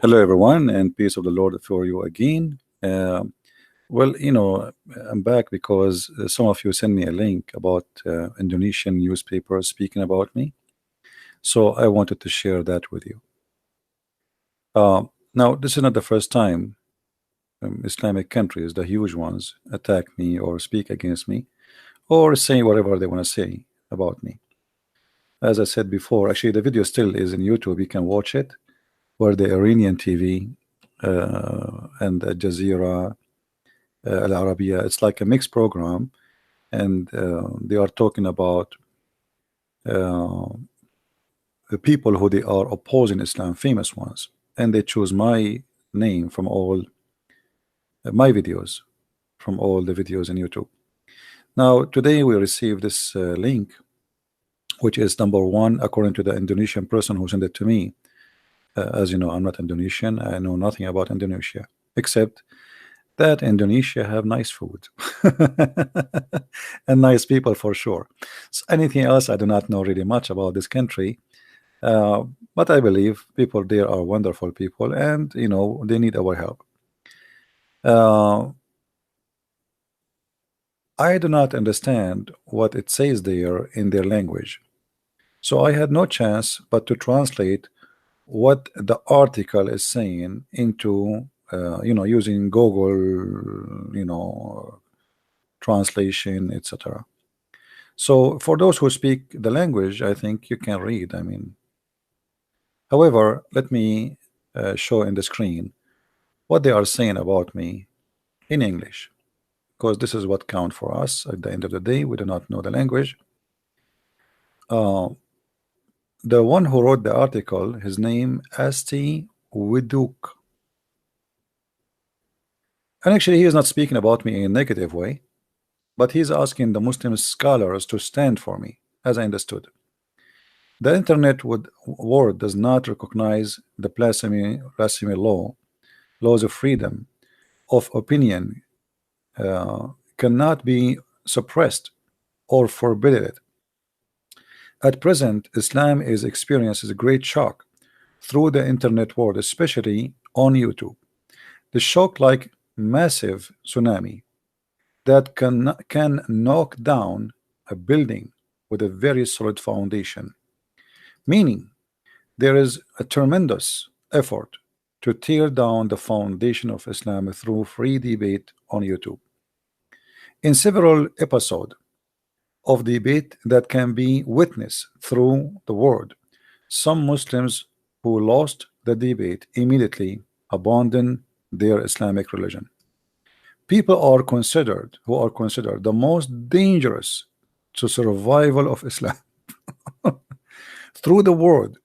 Hello, everyone, and peace of the Lord for you again. Well, I'm back because some of you sent me a link about Indonesian newspapers speaking about me. So I wanted to share that with you. Now, this is not the first time Islamic countries, the huge ones, attack me or speak against me or say whatever they want to say about me. As I said before, actually, the video still is in YouTube. You can watch it, where the Iranian TV and Al Jazeera, Al Arabiya, it's like a mixed program, and they are talking about uh, the people who they are opposing Islam, famous ones, and they choose my name from all my videos, from all the videos in YouTube. Now, today we received this link, which is number one, according to the Indonesian person who sent it to me. As you know, I'm not Indonesian. I know nothing about Indonesia, except that Indonesia have nice food and nice people for sure. So anything else, I do not know really much about this country, but I believe people there are wonderful people, and they need our help. Uh, I do not understand what it says there in their language, so I had no chance but to translate what the article is saying into using Google, translation, etc. So for those who speak the language, I think you can read. I mean, however, let me show in the screen what they are saying about me in English, because this is what count for us. At the end of the day, we do not know the language. Uh, the one who wrote the article, his name Asti Widuk, and actually he is not speaking about me in a negative way, but he's asking the Muslim scholars to stand for me, as I understood. The internet world does not recognize the blasphemy laws of freedom of opinion cannot be suppressed or forbidden. At present, Islam is experiences a great shock through the internet world, especially on YouTube. The shock, like massive tsunami that can knock down a building with a very solid foundation, meaning there is a tremendous effort to tear down the foundation of Islam through free debate on YouTube. In several episodes of debate that can be witnessed through the world, some Muslims who lost the debate immediately abandoned their Islamic religion. People who are considered the most dangerous to survival of Islam through the world,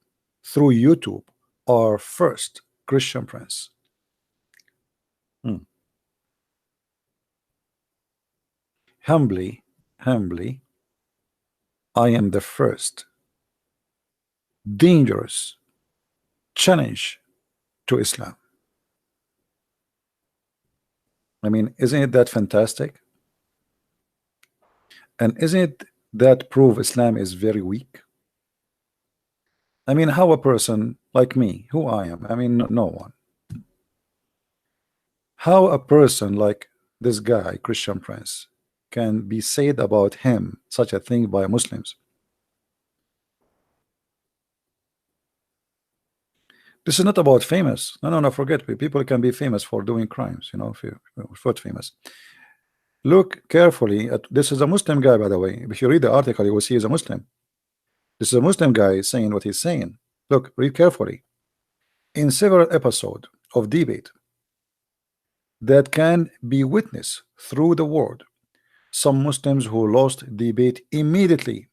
through YouTube, are first Christian Prince. Hmm. Humbly, I am the first dangerous challenge to Islam. I mean, isn't it that fantastic? And isn't it that prove Islam is very weak? I mean, how a person like me, who I am, I mean, no one. How a person like this guy, Christian Prince, can be said about him such a thing by Muslims? This is not about famous. No, forget. People can be famous for doing crimes, if you're famous. Look carefully at this. Is a Muslim guy, by the way. If you read the article, you will see he's a Muslim. This is a Muslim guy saying what he's saying. Look, read carefully. In several episodes of debate that can be witnessed through the world, some Muslims who lost debate immediately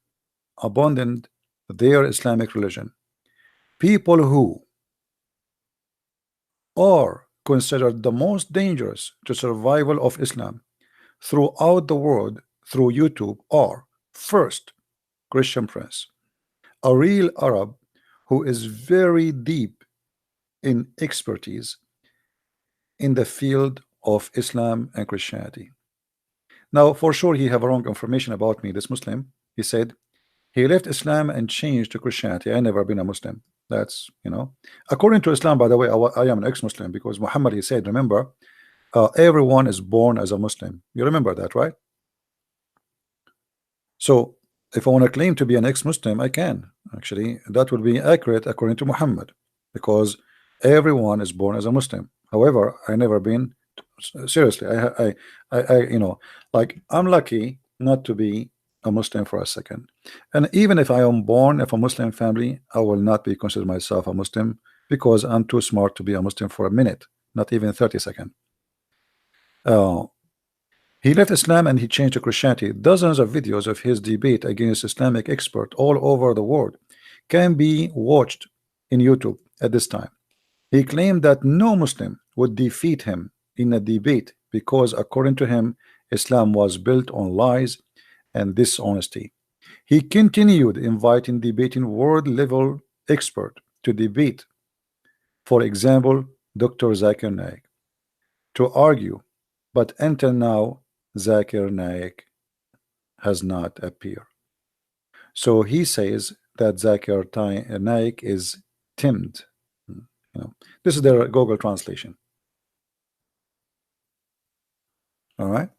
abandoned their Islamic religion. People who are considered the most dangerous to survival of Islam throughout the world through YouTube are first Christian Prince, a real Arab who is very deep in expertise in the field of Islam and Christianity. Now, for sure, he have wrong information about me. This Muslim, he said, He left Islam and changed to Christianity. I never been a Muslim. That's, according to Islam, by the way, I am an ex-Muslim because Muhammad, he said, remember, everyone is born as a Muslim. You remember that, right? So if I want to claim to be an ex-Muslim, I can. Actually, that would be accurate according to Muhammad, because everyone is born as a Muslim. However, I never been, seriously, like, I'm lucky not to be a Muslim for a second. And even if I am born of a Muslim family, I will not be considered myself a Muslim, because I'm too smart to be a Muslim for a minute, not even 30 seconds. He left Islam and he changed to Christianity. Dozens of videos of his debate against Islamic experts all over the world can be watched in YouTube at this time. He claimed that no Muslim would defeat him in a debate because, according to him, Islam was built on lies and dishonesty. He continued inviting debating world-level experts to debate, for example, Dr. Zakir Naik, to argue, but until now, Zakir Naik has not appeared. So he says that Zakir Naik is timid. This is their Google translation. All right.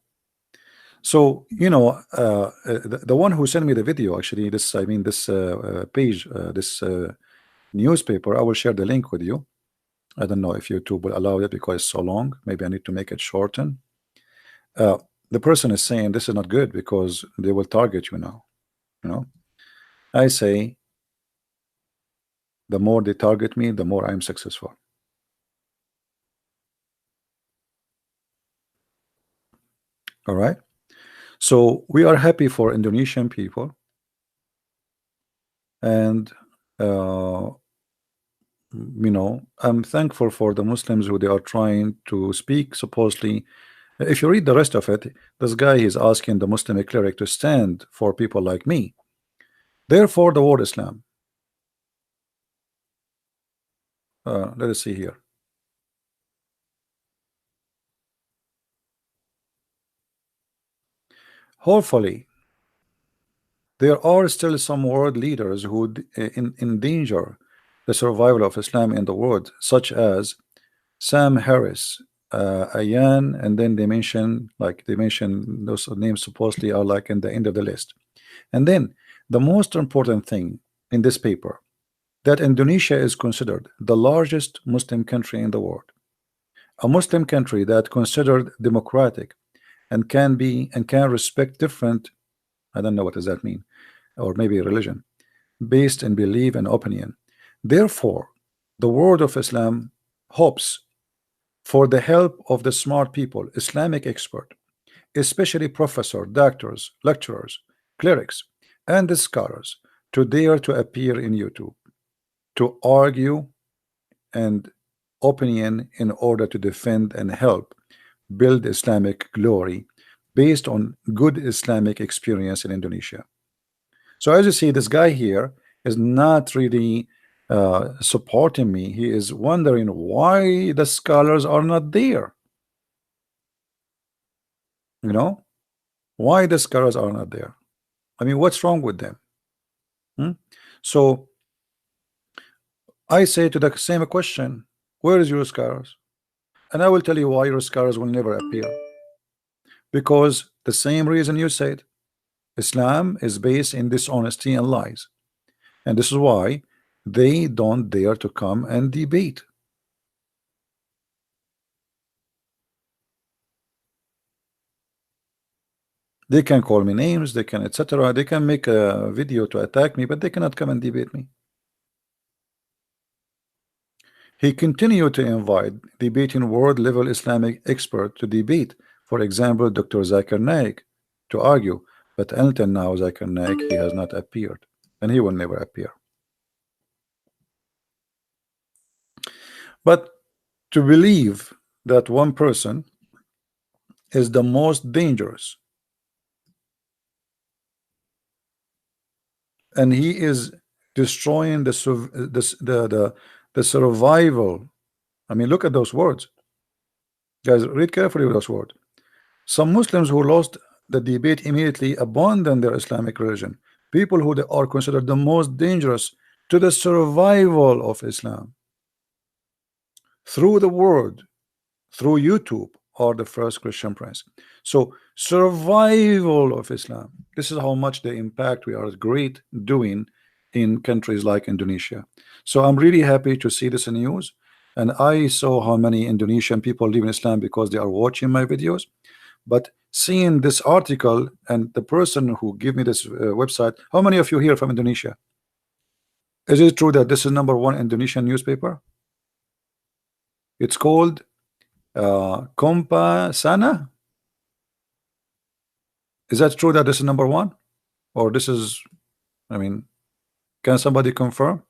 So the one who sent me the video, actually, this page, this newspaper, I will share the link with you. I don't know if YouTube will allow it because it's so long. Maybe I need to make it shorten. The person is saying this is not good because they will target you now. I say the more they target me, the more I'm successful. All right. So we are happy for Indonesian people, and I'm thankful for the Muslims who they are trying to speak. Supposedly, if you read the rest of it, this guy is asking the Muslim cleric to stand for people like me. Therefore, the word Islam. Let us see here. Hopefully, there are still some world leaders who endanger the survival of Islam in the world, such as Sam Harris, Ayan, and then they mention those names supposedly are like in the end of the list. And then the most important thing in this paper, that Indonesia is considered the largest Muslim country in the world, a Muslim country that considered democratic and can respect different, I don't know what does that mean, or maybe religion, based in belief and opinion. Therefore, the world of Islam hopes for the help of the smart people, Islamic expert, especially professors, doctors, lecturers, clerics, and the scholars, to dare to appear in YouTube, to argue and opinion in order to defend and help build Islamic glory based on good Islamic experience in Indonesia. So as you see, this guy here is not really supporting me. He is wondering why the scholars are not there. Why the scholars are not there. I mean, what's wrong with them? So I say to the same question, where is your scholars? And I will tell you why your scholars will never appear. Because the same reason you said, Islam is based in dishonesty and lies. And this is why they don't dare to come and debate. They can call me names, they can etc. They can make a video to attack me, but they cannot come and debate me. He continued to invite debating world-level Islamic experts to debate, for example, Dr. Zakir Naik, to argue, but until now, Zakir Naik, he has not appeared, and he will never appear. But to believe that one person is the most dangerous, and he is destroying the survival. I mean, look at those words, guys. Read carefully those words. Some Muslims who lost the debate immediately abandoned their Islamic religion people who they are considered the most dangerous to the survival of Islam through the world, through YouTube, are the first Christian prince. So survival of Islam, this is how much the impact we are great doing in countries like Indonesia. So I'm really happy to see this in news, and I saw how many Indonesian people live in Islam because they are watching my videos. But seeing this article and the person who gave me this website, how many of you here from Indonesia? Is it true that this is #1 Indonesian newspaper? It's called Kompa Sana. Is that true that this is #1, or this is, I mean, can somebody confirm?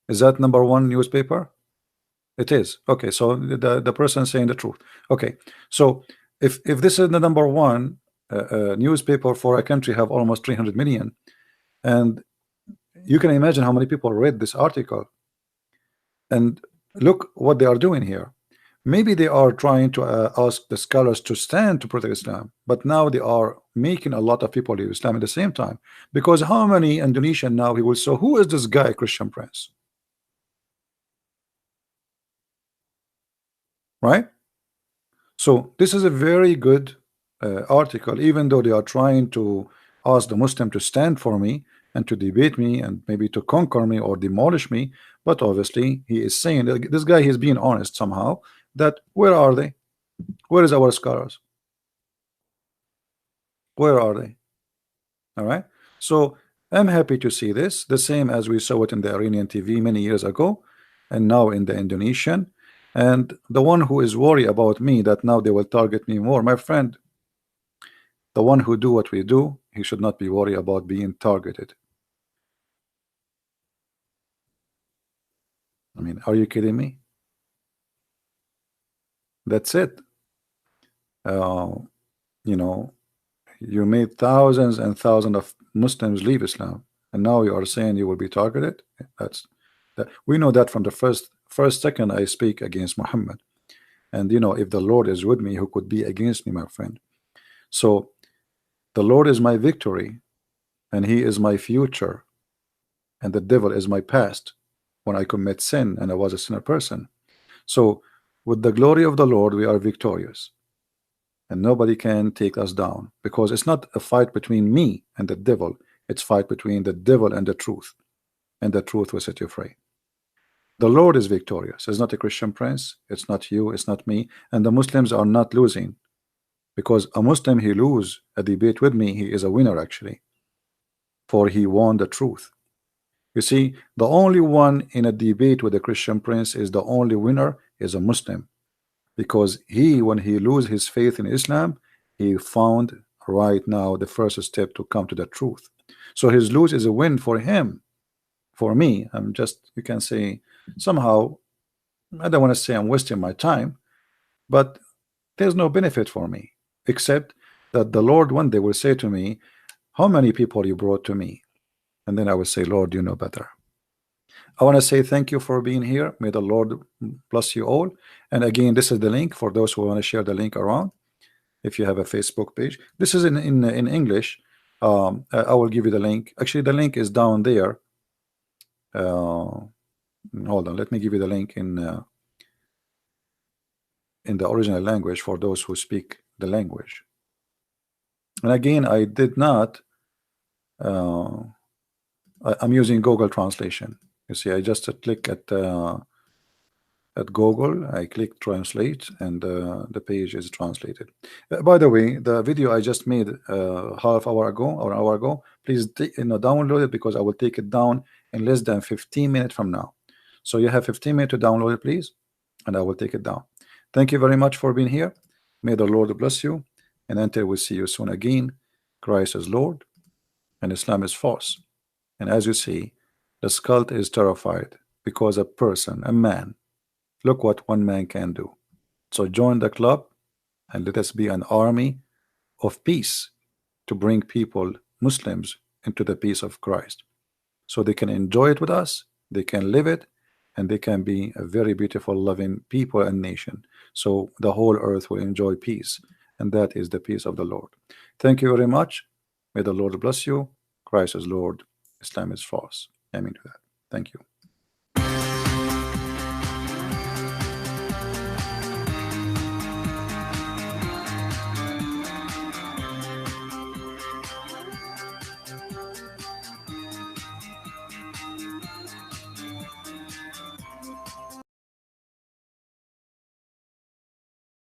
Is that #1 newspaper? It is. Okay, so the person saying the truth. Okay, so if this is the #1 newspaper for a country have almost 300 million, and you can imagine how many people read this article, and look what they are doing here. Maybe they are trying to ask the scholars to stand to protect Islam, but now they are making a lot of people leave Islam at the same time. Because how many Indonesian now he will say, who is this guy, Christian Prince? Right? So this is a very good article, even though they are trying to ask the Muslim to stand for me and to debate me and maybe to conquer me or demolish me. But obviously he is saying that this guy is being honest somehow, that where are they? Where is our scholars? Where are they? All right. So I'm happy to see this, the same as we saw it in the Iranian TV many years ago, and now in the Indonesian. And the one who is worried about me that now they will target me more, my friend, the one who do what we do, he should not be worried about being targeted. I mean, are you kidding me? That's it. You know, you made thousands and thousands of Muslims leave Islam, and now you are saying you will be targeted. That's that. We know that from the first second I speak against Muhammad. And you know, if the Lord is with me, who could be against me, my friend? So the Lord is my victory, and He is my future, and the devil is my past when I commit sin and I was a sinner person. So with the glory of the Lord, we are victorious, and nobody can take us down, because it's not a fight between me and the devil. It's fight between the devil and the truth, and the truth will set you free. The Lord is victorious. It's not a Christian prince. It's not you. It's not me. And the Muslims are not losing, because a Muslim, he lose a debate with me, he is a winner actually, for he won the truth. You see, the only one in a debate with a Christian prince is the only winner is a Muslim, because he, when he lose his faith in Islam, he found right now the first step to come to the truth. So his lose is a win for him. For me, I'm just, you can say, somehow, I don't want to say I'm wasting my time, but there's no benefit for me, except that the Lord one day will say to me, how many people you brought to me? And then I will say, Lord, you know better. I want to say thank you for being here. May the Lord bless you all. And again, this is the link for those who want to share the link around. If you have a Facebook page, this is in English. I will give you the link. Actually, the link is down there. Hold on, let me give you the link in the original language for those who speak the language. And again, I did not. I'm using Google Translation. You see, I just click at Google, I click translate, and the page is translated. By the way, the video I just made half hour ago or an hour ago, please download it, because I will take it down in less than 15 minutes from now. So you have 15 minutes to download it, please, and I will take it down. Thank you very much for being here. May the Lord bless you, and until we see you soon again, Christ is Lord and Islam is false. And as you see, the cult is terrified because a person, a man, look what one man can do. So join the club and let us be an army of peace to bring people, Muslims, into the peace of Christ, so they can enjoy it with us, they can live it, and they can be a very beautiful, loving people and nation. So the whole earth will enjoy peace, and that is the peace of the Lord. Thank you very much. May the Lord bless you. Christ is Lord, Islam is false. Amen to that. Thank you.